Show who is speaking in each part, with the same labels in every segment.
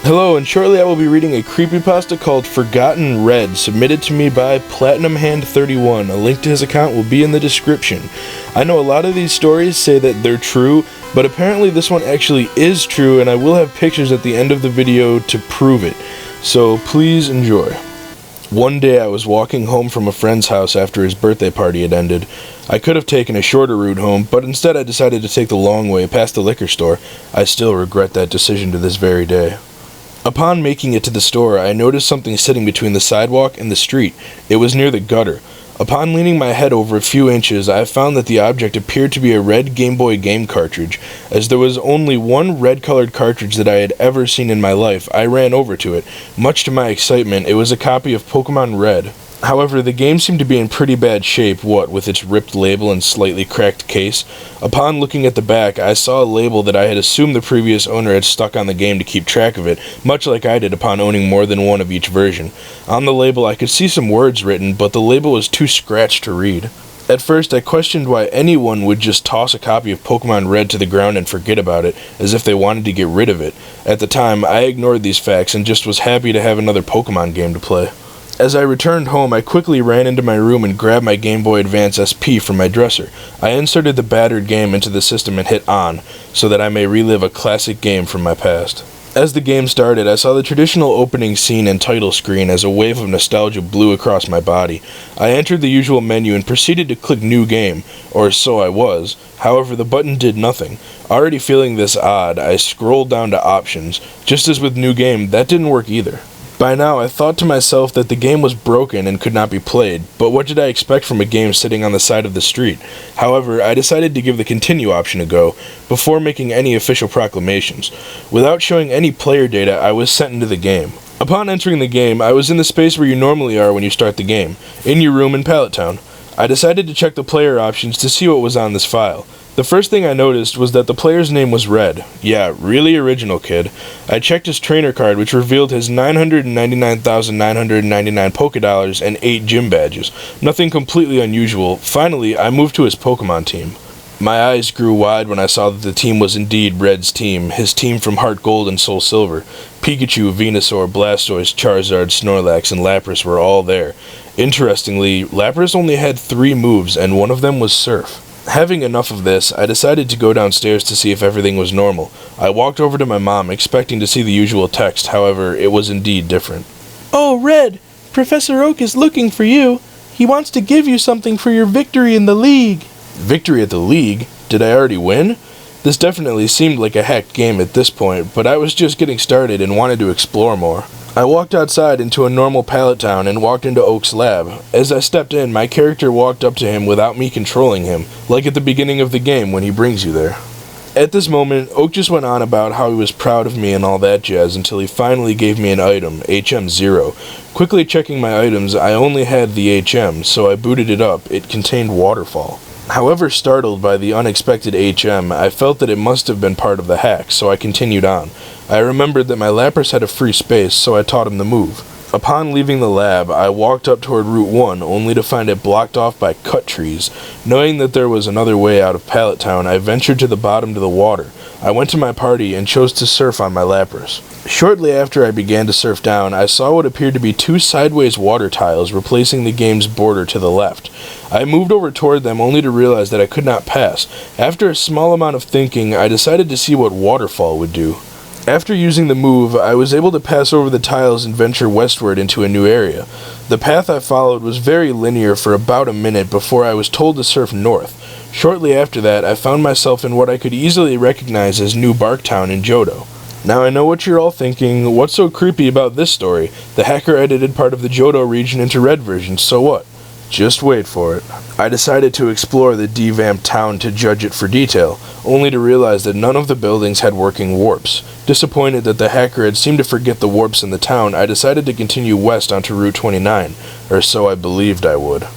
Speaker 1: Hello, and shortly I will be reading a creepypasta called Forgotten Red, submitted to me by PlatinumHand31. A link to his account will be in the description. I know a lot of these stories say that they're true, but apparently this one actually is true, and I will have pictures at the end of the video to prove it. So please enjoy. One day I was walking home from a friend's house after his birthday party had ended. I could have taken a shorter route home, but instead I decided to take the long way past the liquor store. I still regret that decision to this very day. Upon making it to the store, I noticed something sitting between the sidewalk and the street. It was near the gutter. Upon leaning my head over a few inches, I found that the object appeared to be a red Game Boy game cartridge. As there was only one red-colored cartridge that I had ever seen in my life, I ran over to it. Much to my excitement, it was a copy of Pokemon Red. However, the game seemed to be in pretty bad shape, with its ripped label and slightly cracked case. Upon looking at the back, I saw a label that I had assumed the previous owner had stuck on the game to keep track of it, much like I did upon owning more than one of each version. On the label, I could see some words written, but the label was too scratched to read. At first, I questioned why anyone would just toss a copy of Pokemon Red to the ground and forget about it, as if they wanted to get rid of it. At the time, I ignored these facts and just was happy to have another Pokemon game to play. As I returned home, I quickly ran into my room and grabbed my Game Boy Advance SP from my dresser. I inserted the battered game into the system and hit on, so that I may relive a classic game from my past. As the game started, I saw the traditional opening scene and title screen as a wave of nostalgia blew across my body. I entered the usual menu and proceeded to click New Game, or so I was. However, the button did nothing. Already feeling this odd, I scrolled down to Options. Just as with New Game, that didn't work either. By now, I thought to myself that the game was broken and could not be played, but what did I expect from a game sitting on the side of the street? However, I decided to give the continue option a go, before making any official proclamations. Without showing any player data, I was sent into the game. Upon entering the game, I was in the space where you normally are when you start the game, in your room in Pallet Town. I decided to check the player options to see what was on this file. The first thing I noticed was that the player's name was Red. Yeah, really original, kid. I checked his trainer card, which revealed his 999,999 Pokédollars and 8 gym badges. Nothing completely unusual. Finally, I moved to his Pokemon team. My eyes grew wide when I saw that the team was indeed Red's team, his team from Heart Gold and Soul Silver. Pikachu, Venusaur, Blastoise, Charizard, Snorlax, and Lapras were all there. Interestingly, Lapras only had 3 moves, and one of them was Surf. Having enough of this, I decided to go downstairs to see if everything was normal. I walked over to my mom, expecting to see the usual text, however, it was indeed different.
Speaker 2: "Oh, Red, Professor Oak is looking for you. He wants to give you something for your victory in the league."
Speaker 1: Victory at the league? Did I already win? This definitely seemed like a hacked game at this point, but I was just getting started and wanted to explore more. I walked outside into a normal Pallet Town and walked into Oak's lab. As I stepped in, my character walked up to him without me controlling him, like at the beginning of the game when he brings you there. At this moment, Oak just went on about how he was proud of me and all that jazz until he finally gave me an item, HM0. Quickly checking my items, I only had the HM, so I booted it up. It contained Waterfall. However startled by the unexpected HM, I felt that it must have been part of the hack, so I continued on. I remembered that my Lapras had a free space, so I taught him the move. Upon leaving the lab, I walked up toward Route 1, only to find it blocked off by cut trees. Knowing that there was another way out of Pallet Town, I ventured to the bottom to the water. I went to my party and chose to surf on my Lapras. Shortly after I began to surf down, I saw what appeared to be 2 sideways water tiles replacing the game's border to the left. I moved over toward them only to realize that I could not pass. After a small amount of thinking, I decided to see what Waterfall would do. After using the move, I was able to pass over the tiles and venture westward into a new area. The path I followed was very linear for about a minute before I was told to surf north. Shortly after that, I found myself in what I could easily recognize as New Barktown in Johto. Now I know what you're all thinking, what's so creepy about this story? The hacker edited part of the Johto region into red version, so what? Just wait for it. I decided to explore the devamped town to judge it for detail, only to realize that none of the buildings had working warps. Disappointed that the hacker had seemed to forget the warps in the town, I decided to continue west onto Route 29, or so I believed I would.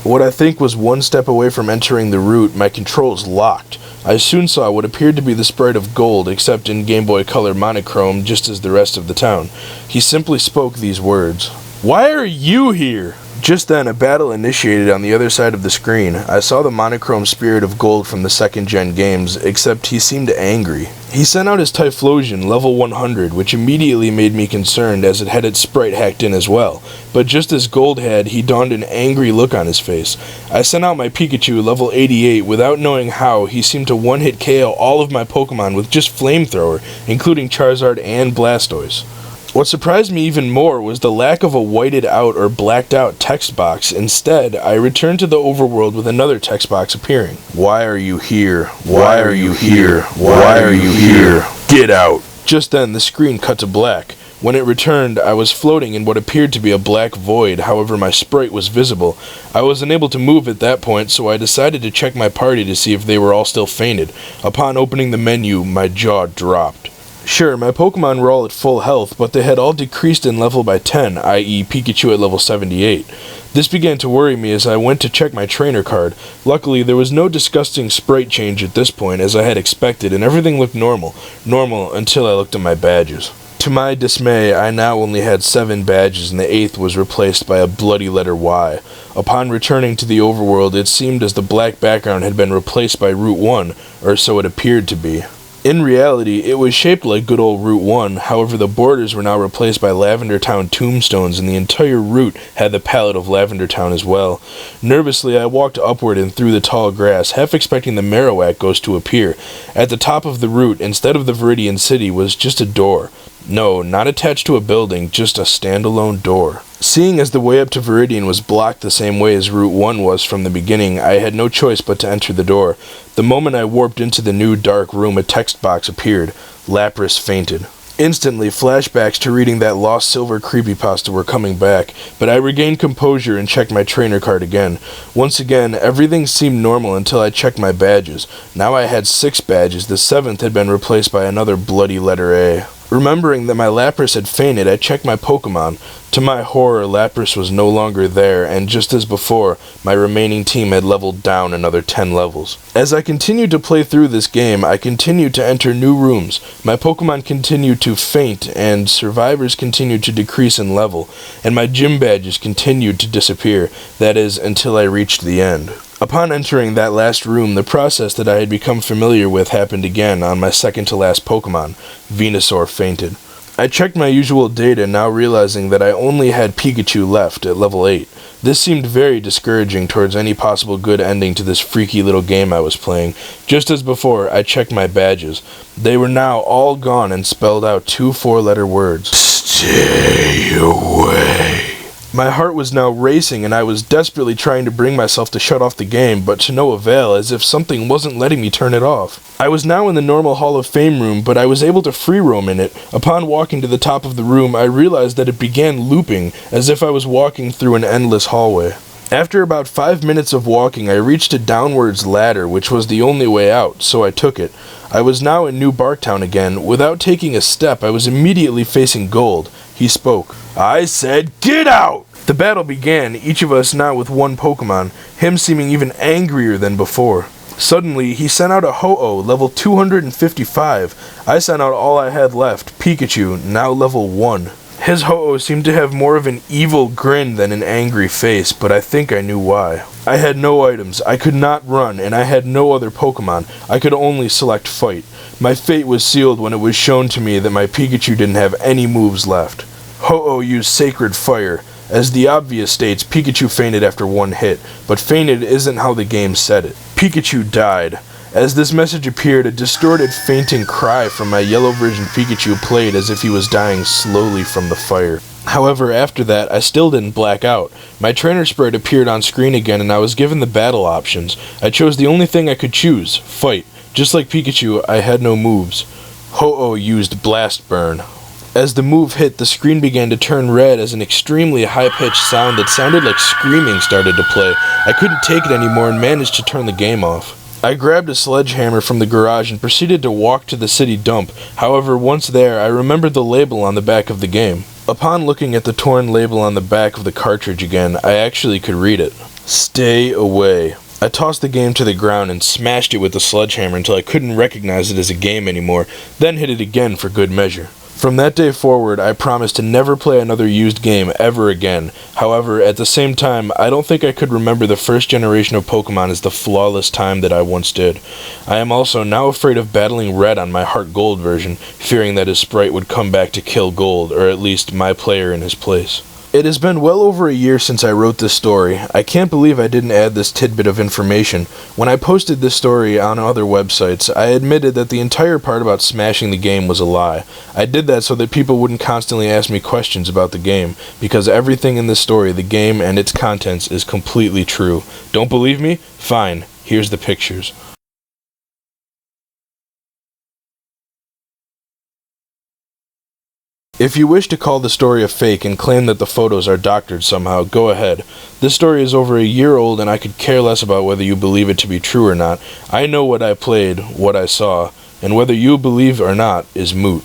Speaker 1: What I think was one step away from entering the route, my controls locked. I soon saw what appeared to be the sprite of Gold, except in Game Boy Color monochrome, just as the rest of the town. He simply spoke these words. "Why are you here?" Just then, a battle initiated on the other side of the screen. I saw the monochrome spirit of gold from the second-gen games, except he seemed angry. He sent out his Typhlosion, level 100, which immediately made me concerned as it had its sprite hacked in as well. But just as Gold had, he donned an angry look on his face. I sent out my Pikachu, level 88, without knowing how. He seemed to one-hit KO all of my Pokemon with just Flamethrower, including Charizard and Blastoise. What surprised me even more was the lack of a whited out or blacked out text box. Instead, I returned to the overworld with another text box appearing. Why are you here? Why are you here? Why are you here? Get out! Just then, the screen cut to black. When it returned, I was floating in what appeared to be a black void, however my sprite was visible. I was unable to move at that point, so I decided to check my party to see if they were all still fainted. Upon opening the menu, my jaw dropped. Sure, my Pokemon were all at full health, but they had all decreased in level by 10, i.e. Pikachu at level 78. This began to worry me as I went to check my trainer card. Luckily, there was no disgusting sprite change at this point, as I had expected, and everything looked normal until I looked at my badges. To my dismay, I now only had 7 badges, and the 8th was replaced by a bloody letter Y. Upon returning to the overworld, it seemed as the black background had been replaced by Route 1, or so it appeared to be. In reality, it was shaped like good old Route 1, however the borders were now replaced by Lavender Town tombstones and the entire route had the palette of Lavender Town as well. Nervously, I walked upward and through the tall grass, half expecting the Marowak ghost to appear. At the top of the route, instead of the Viridian City, was just a door. No, not attached to a building, just a standalone door. Seeing as the way up to Viridian was blocked the same way as Route 1 was from the beginning, I had no choice but to enter the door. The moment I warped into the new dark room, a text box appeared. Lapras fainted. Instantly, flashbacks to reading that lost silver creepypasta were coming back, but I regained composure and checked my trainer card again. Once again, everything seemed normal until I checked my badges. Now I had 6 badges, the 7th had been replaced by another bloody letter A. Remembering that my Lapras had fainted, I checked my Pokemon. To my horror, Lapras was no longer there, and just as before, my remaining team had leveled down another 10 levels. As I continued to play through this game, I continued to enter new rooms. My Pokemon continued to faint, and survivors continued to decrease in level, and my gym badges continued to disappear, that is, until I reached the end. Upon entering that last room, the process that I had become familiar with happened again on my second-to-last Pokemon. Venusaur fainted. I checked my usual data, now realizing that I only had Pikachu left at level 8. This seemed very discouraging towards any possible good ending to this freaky little game I was playing. Just as before, I checked my badges. They were now all gone and spelled out 2 4-letter words. Stay away. My heart was now racing, and I was desperately trying to bring myself to shut off the game, but to no avail, as if something wasn't letting me turn it off. I was now in the normal Hall of Fame room, but I was able to free roam in it. Upon walking to the top of the room, I realized that it began looping, as if I was walking through an endless hallway. After about 5 minutes of walking, I reached a downwards ladder, which was the only way out, so I took it. I was now in New Barktown again. Without taking a step, I was immediately facing Gold. He spoke. I said, "Get out!" The battle began, each of us now with 1 Pokemon, him seeming even angrier than before. Suddenly, he sent out a Ho-Oh, level 255. I sent out all I had left, Pikachu, now level 1. His Ho-Oh seemed to have more of an evil grin than an angry face, but I think I knew why. I had no items, I could not run, and I had no other Pokemon. I could only select Fight. My fate was sealed when it was shown to me that my Pikachu didn't have any moves left. Ho-Oh used Sacred Fire. As the obvious states, Pikachu fainted after 1 hit, but fainted isn't how the game said it. Pikachu died. As this message appeared, a distorted fainting cry from my yellow version Pikachu played as if he was dying slowly from the fire. However, after that, I still didn't black out. My trainer sprite appeared on screen again and I was given the battle options. I chose the only thing I could choose, Fight. Just like Pikachu, I had no moves. Ho-Oh used Blast Burn. As the move hit, the screen began to turn red as an extremely high-pitched sound that sounded like screaming started to play. I couldn't take it anymore and managed to turn the game off. I grabbed a sledgehammer from the garage and proceeded to walk to the city dump. However, once there, I remembered the label on the back of the game. Upon looking at the torn label on the back of the cartridge again, I actually could read it. Stay away. I tossed the game to the ground and smashed it with the sledgehammer until I couldn't recognize it as a game anymore, then hit it again for good measure. From that day forward, I promised to never play another used game ever again. However, at the same time, I don't think I could remember the first generation of Pokemon as the flawless time that I once did. I am also now afraid of battling Red on my Heart Gold version, fearing that his sprite would come back to kill Gold, or at least my player in his place. It has been well over a year since I wrote this story. I can't believe I didn't add this tidbit of information. When I posted this story on other websites, I admitted that the entire part about smashing the game was a lie. I did that so that people wouldn't constantly ask me questions about the game, because everything in this story, the game and its contents, is completely true. Don't believe me? Fine. Here's the pictures. If you wish to call the story a fake and claim that the photos are doctored somehow, go ahead. This story is over a year old and I could care less about whether you believe it to be true or not. I know what I played, what I saw, and whether you believe or not is moot.